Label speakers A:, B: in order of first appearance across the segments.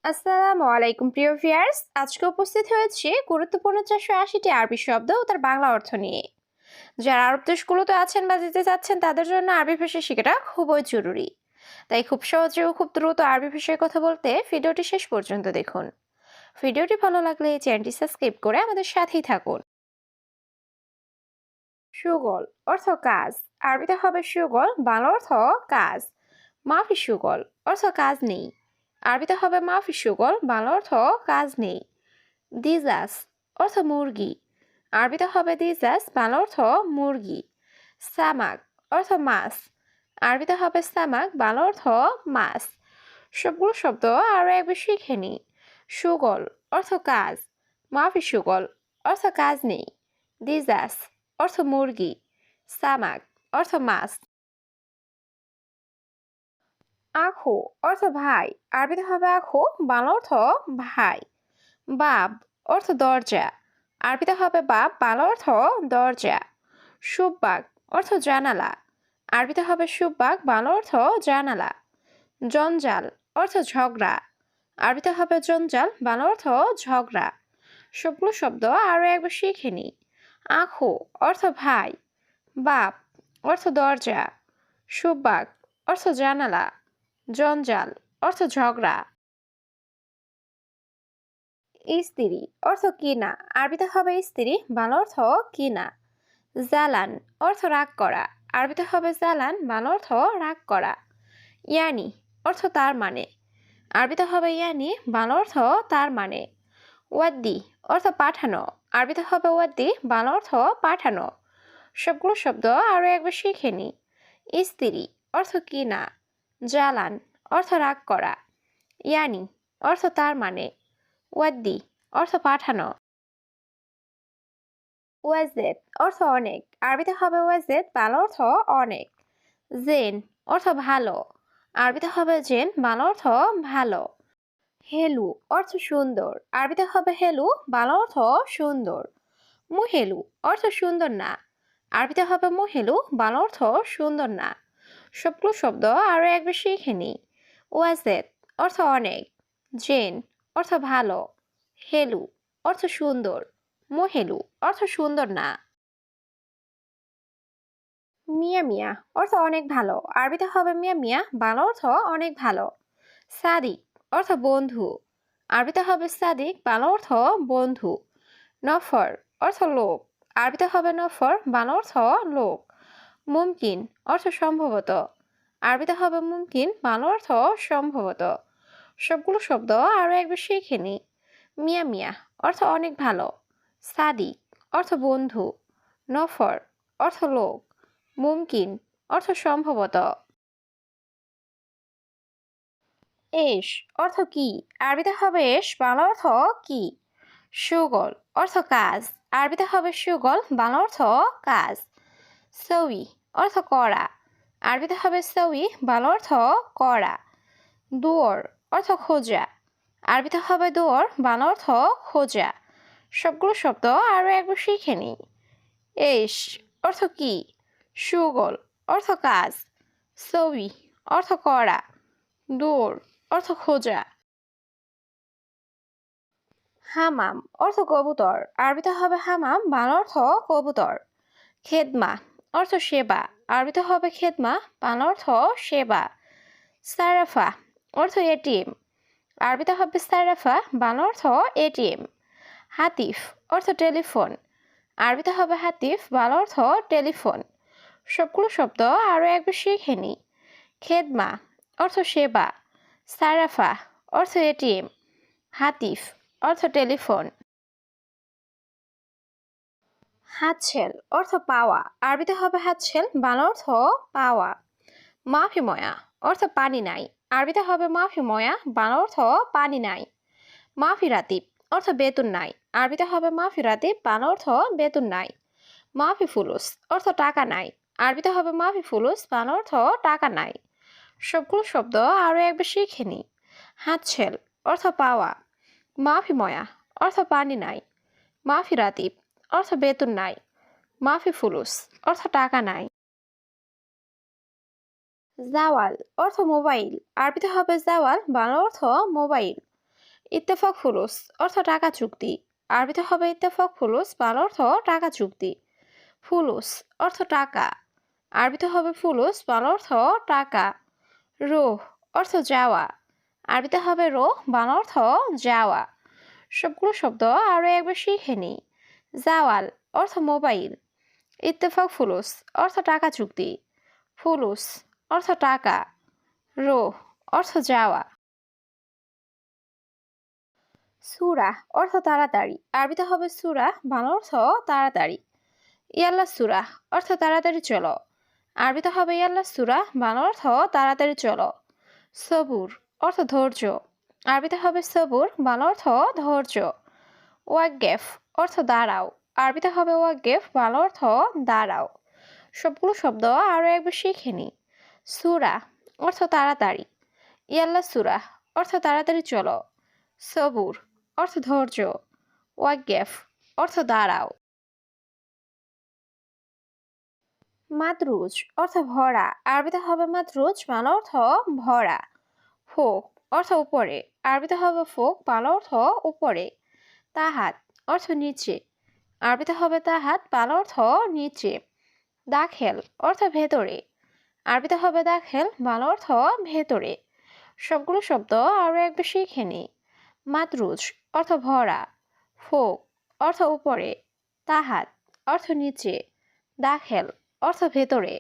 A: আসসালামু আলাইকুম প্রিয় ভিউয়ার্স, আজকে উপস্থিত হয়েছি গুরুত্বপূর্ণ 480টি আরবি শব্দ ও তার বাংলা অর্থ নিয়ে। যারা আরব দেশগুলোতে আছেন বা যেতে চাচ্ছেন তাদের জন্য আরবি ভাষা শেখাটা খুবই জরুরি। তাই খুব সহজে ও খুব দ্রুত আরবি ভাষায় কথা বলতে ভিডিওটি শেষ পর্যন্ত দেখুন। ভিডিওটি ভালো লাগলে চ্যানেলটি সাবস্ক্রাইব করে আমাদের সাথেই থাকুন। সুগল অর্থ কাজ। আরবিতে হবে সুগল, বাংলা অর্থ কাজ। মাফি সুগল অর্থ কাজ নেই। আরবিতে হবে মাফি সুগল, বাংলা অর্থ কাজ নেই। দিজাস অর্থ মুরগি। আরবিতে হবে দিজাস, বাংলা অর্থ মুরগি। সামাক অর্থ মাছ। আরবিতে হবে সামাক, বাংলা অর্থ মাছ। সবগুলো শব্দ আরো একবার শিখে নি। সুগল অর্থ কাজ। মাফি সুগল অর্থ কাজ নেই। দিজাস অর্থ মুরগি। সামাক অর্থ মাছ। আখু অর্থ ভাই। আরবিতে হবে আখু, বাংলা অর্থ ভাই। বাব অর্থ দরজা। আরবিতে হবে বাব, বাংলা অর্থ দরজা। সুব্বাক অর্থ জানালা। আরবিতে হবে সুব্বাক, বাংলা অর্থ জানালা। জঞ্জাল অর্থ ঝগড়া। আরবিতে হবে জঞ্জাল, বাংলা অর্থ ঝগড়া। সবগুলো শব্দ আরো একবার শিখে নি। আখু অর্থ ভাই। বাপ অর্থ দরজা। সুব্বাক অর্থ জানালা। জঞ্জাল অর্থ ঝগড়া। স্ত্রী অর্থ কিনা। আরবিতে হবে স্ত্রী, বাংলা অর্থ কিনা। জালান অর্থ রাগ করা। আরবিতে হবে জালান, বাংলা অর্থ রাগ করা। ইয়ানি অর্থ তার মানে। আরবিতে হবে ইয়ানি, বাংলা অর্থ তার মানে। ওয়াদ্দি অর্থ পাঠানো। আরবিতে হবে ওয়াদ্দি, বাংলা অর্থ পাঠানো। সবগুলো শব্দ আরো একবার শিখে নি। স্ত্রী অর্থ কিনা। জালান অর্থ রাগ করা। ইয়ানি অর্থ তার মানে। ওয়াদ্দি অর্থ পাঠানো। ওয়াজেদ অর্থ অনেক। আরবিতে হবে ওয়াজেদ, বাংলা অর্থ অনেক। জেন অর্থ ভালো। আরবিতে হবে জেন, বাংলা অর্থ ভালো। হেলু অর্থ সুন্দর। আরবিতে হবে হেলু, বাংলা অর্থ সুন্দর। মুহেলু অর্থ সুন্দর না। আরবিতে হবে মুহেলু, বাংলা অর্থ সুন্দর না। সবগুলো শব্দ আরো একবার শিখে নি। ওয়াজেদ অর্থ অনেক। জেন অর্থ ভালো। হেলু অর্থ সুন্দর। মুহেলু অর্থ সুন্দর না। মিয়া মিয়া অর্থ অনেক ভালো। আরবিতে হবে মিয়া মিয়া, বাংলা অর্থ অনেক ভালো। সাদিক অর্থ বন্ধু। আরবিতে হবে সাদিক, বাংলা অর্থ বন্ধু। নফর অর্থ লোক। আরবিতে হবে নফর, বাংলা অর্থ লোক। মুমকিন অর্থ সম্ভবত। আরবিতে হবে মুমকিন, বাংলা অর্থ সম্ভবত। সবগুলো শব্দ আরো একবার শিখে নি। মিয়া মিয়া অর্থ অনেক ভালো। সাদিক অর্থ বন্ধু। নফর অর্থ লোক। মুমকিন অর্থ সম্ভবত। এস অর্থ কি। আরবিতে হবে এস, বাংলা অর্থ কি। সুগল অর্থ কাজ। আরবিতে হবে সুগল, বাংলা অর্থ কাজ। সউই অর্থ করা। আরবিতে হবে সউই, বাংলা অর্থ করা। দুয়ার অর্থ খোঁজা। আরবিতে হবে দুয়ার, বাংলা অর্থ খোঁজা। সবগুলো শব্দ আরো একবার শিখে নি। এস অর্থ কি। সুগল অর্থ কাজ। সউই অর্থ করা। দৌড় অর্থ খোঁজা। হামাম অর্থ কবুতর। আরবিতে হবে হামাম, বাংলা অর্থ কবুতর। খেদমা অর্থ সেবা। আরবিতে হবে খেদমা, বাংলা অর্থ সেবা। সারাফা অর্থ এটিএম। আরবিতে হবে সারাফা, বাংলা অর্থ এটিএম। হাতিফ অর্থ টেলিফোন। আরবিতে হবে হাতিফ, বাংলা অর্থ টেলিফোন। সবগুলো শব্দ আরো একবার শিখে নি। খেদমা অর্থ সেবা। সারাফা অর্থ এটিএম। হাতিফ অর্থ টেলিফোন। হাতছেল অর্থ পাওয়া। আরবিতে হবে হাতছেল, বাংলা অর্থ পাওয়া। মাফি ময়া অর্থ পানি নাই। আরবিতে হবে মাফি ময়া, বাংলা অর্থ পানি নাই। মাফি রাতিব অর্থ বেতন নাই। আরবিতে হবে মাফি রাতিব, বাংলা অর্থ বেতন নাই। মাফি ফুলুস অর্থ টাকা নাই। আরবিতে হবে মাফি ফুলুস, বাংলা অর্থ টাকা নাই। সবগুলো শব্দ আরো একবার শিখে নি। হাতছেল অর্থ পাওয়া। মাফি ময়া অর্থ পানি নাই। মাফি রাতিব অর্থ বেতন নাই। মাফি ফুলুস অর্থ টাকা নাই। জাওয়াল অর্থ মোবাইল। আরবিতে হবে জাওয়াল, বাংলা অর্থ মোবাইল। ইত্তেফাক ফুলুস অর্থ টাকা চুক্তি। আরবিতে হবে ইত্তেফাক ফুলুস, বাংলা অর্থ টাকা চুক্তি। ফুলুস অর্থ টাকা। আরবিতে হবে ফুলুস, বাংলা অর্থ টাকা। রোহ অর্থ যাওয়া। আরবিতে হবে রোহ, বাংলা অর্থ যাওয়া। সবগুলো শব্দ আরো একবার শিখে নিই। জাওয়াল অর্থ মোবাইল। ইত্তেফাক ফুলুস অর্থ টাকা চুক্তি। ফুলুস অর্থ টাকা। রোহ অর্থ যাওয়া। সূরা অর্থ তাড়াতাড়ি। আরবিতে হবে সূরা, বাংলা অর্থ তাড়াতাড়ি। ইয়াল্লা সূরা অর্থ তাড়াতাড়ি চলো। আরবিতে হবে ইয়াল্লা সূরা, বাংলা অর্থ তাড়াতাড়ি চলো। সবুর অর্থ ধৈর্য। আরবিতে হবে সবুর, বাংলা অর্থ ধৈর্য। ওয়াকগেফ অর্থ দাঁড়াও। আরবিতে হবে ওয়াকগেফ, বাংলা অর্থ দাঁড়াও। সবগুলো শব্দ আরো একবার শিখে নিই। সূরা অর্থ তাড়াতাড়ি। ইয়াল্লা সূরা অর্থ তাড়াতাড়ি চলো। সবুর অর্থ ধৈর্য। ওয়াকগেফ অর্থ দাঁড়াও। মাদরুজ অর্থ ভরা। আরবিতে হবে মাদরুজ, বাংলা অর্থ ভরা। ফোক অর্থ উপরে। আরবিতে হবে ফোক, বাংলা অর্থ উপরে। তাহাত অর্থ নিচে। আরবিতে হবে তাহাত, বাংলা অর্থ নিচে। দাখেল অর্থ ভেতরে। আরবিতে হবে দাখেল, বাংলা অর্থ ভেতরে। সবগুলো শব্দ আরো একবার শিখে নিই। মাদরুজ অর্থ ভরা। ফোক অর্থ উপরে। তাহাত অর্থ নিচে। দাখেল অর্থ ভেতরে।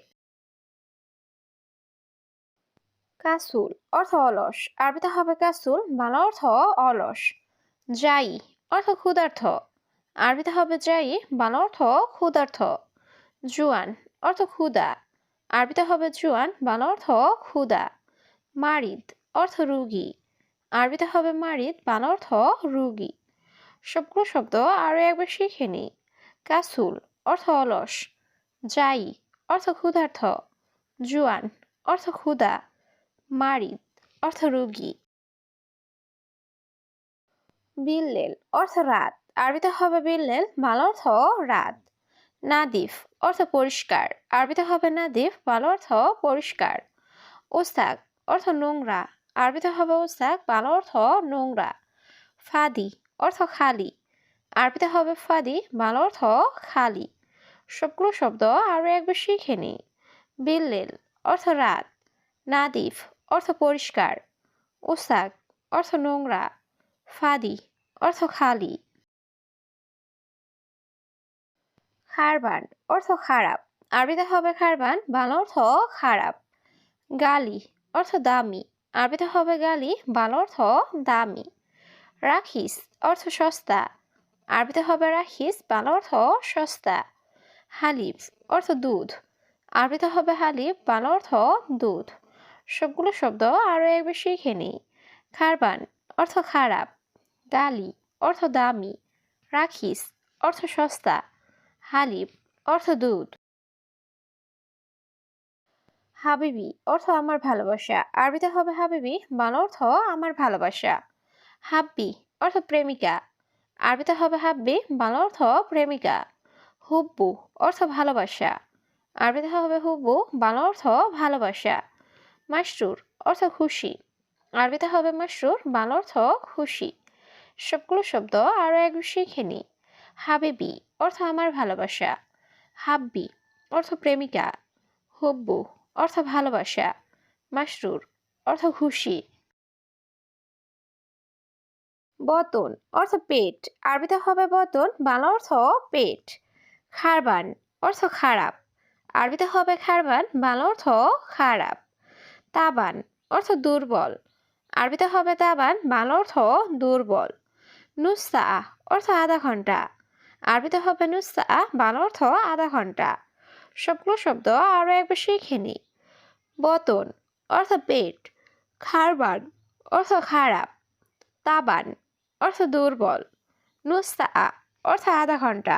A: কাসুল অর্থ অলস। আরবিতে হবে কাসুল, বাংলা অর্থ অলস। যাই অর্থ ক্ষুধার্ত। আরবিতে হবে যাই, বাংলা অর্থ ক্ষুধার্ত। জুয়ান অর্থ ক্ষুধা। আরবিতে হবে জুয়ান, বাংলা অর্থ ক্ষুধা। মারিদ অর্থ রুগী। আরবিতে হবে মারিদ, বাংলা অর্থ রুগী। সবগুলো শব্দ আরো একবার শিখে নিই। কাসুল অর্থ অলস। যাই অর্থ ক্ষুধার্ত। জুয়ান অর্থ ক্ষুধা। মারিদ অর্থ রোগী। বিল্লেল অর্থ রাত। আরবিতে হবে বিল্লেল, বাংলা অর্থ রাত। নাদিফ অর্থ পরিষ্কার। আরবিতে হবে নাদিফ, বাংলা অর্থ পরিষ্কার। ওসাক অর্থ নোংরা। আরবিতে হবে ওসাক, বাংলা অর্থ নোংরা। ফাদি অর্থ খালি। আরবিতে হবে ফাদি, বাংলা অর্থ খালি। সবগুলো শব্দ আরো একবার শিখে নিই। বিল্লেল অর্থ রাত। নাদিফ অর্থ পরিষ্কার। ওসাক অর্থ নোংরা। ফাদি অর্থ খালি। খারবান অর্থ খারাপ। আরবিতে হবে খারবান, বাংলা অর্থ খারাপ। গালি অর্থ দামি। আরবিতে হবে গালি, বাংলা অর্থ দামি। রাখিস অর্থ সস্তা। আরবিতে হবে রাখিস, বাংলা অর্থ সস্তা। হালিব অর্থ দুধ। আরবিতে হবে হালিব, বাংলা অর্থ দুধ। সবগুলো শব্দ আরো একবার শিখে নিই। খারবান অর্থ খারাপ। গালি অর্থ দামি। রাখিস অর্থ সস্তা। হালিব অর্থ দুধ। হাবিবি অর্থ আমার ভালোবাসা। আরবিতে হবে হাবিবি, বাংলা অর্থ আমার ভালোবাসা। হাব্বি অর্থ প্রেমিকা। আরবিতে হবে হাব্বি, বাংলা অর্থ প্রেমিকা। হুব্বু অর্থ ভালোবাসা। আরবিতে হবে হুব্বু, বাংলা অর্থ ভালোবাসা। মাসরুর অর্থ খুশি। আরবিতে হবে মাসরুর, বাংলা অর্থ খুশি। সবগুলো শব্দ আরো একবার শিখে নিই। হাবিবি অর্থ আমার ভালোবাসা। হাব্বি অর্থ প্রেমিকা। হুব্বু অর্থ ভালোবাসা। মাসরুর অর্থ খুশি। বতন অর্থ পেট। আরবিতে হবে বতন, বাংলা অর্থ পেট। খারবান অর্থ খারাপ। আরবিতে হবে খারবান, বাংলা অর্থ খারাপ। তাবান অর্থ দুর্বল। আরবিতে হবে তাবান, বাংলা অর্থ দুর্বল। নুসা অর্থ আধা ঘন্টা। আরবিতে হবে নুসা, বাংলা অর্থ আধা ঘন্টা। সবগুলো শব্দ আরো একবার শিখে নিই। বতন অর্থ পেট। খারবান অর্থ খারাপ। তাবান অর্থ দুর্বল। নুসা অর্থ আধা ঘন্টা।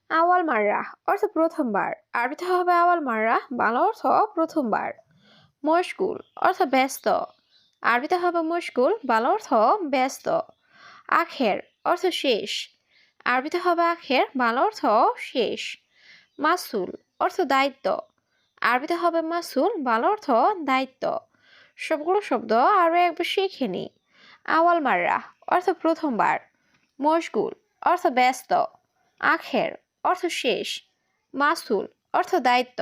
A: আওয়াল মাররা অর্থ প্রথমবার। আরবিতে হবে আওয়াল মাররা, বাংলা অর্থ প্রথমবার। মশগুল অর্থ ব্যস্ত। আরবিতে হবে মশগুল, বাংলা অর্থ ব্যস্ত। আখের অর্থ শেষ। আরবিতে হবে আখের, বাংলা অর্থ শেষ। মাসুল অর্থ দায়িত্ব। আরবিতে হবে মাসুল, বাংলা অর্থ দায়িত্ব। সবগুলো শব্দ আরও একবার শিখে নিই। আওয়াল মাররা অর্থ প্রথমবার, মশগুল অর্থ ব্যস্ত, আখের অর্থ শেষ, মাসুল অর্থ দায়িত্ব,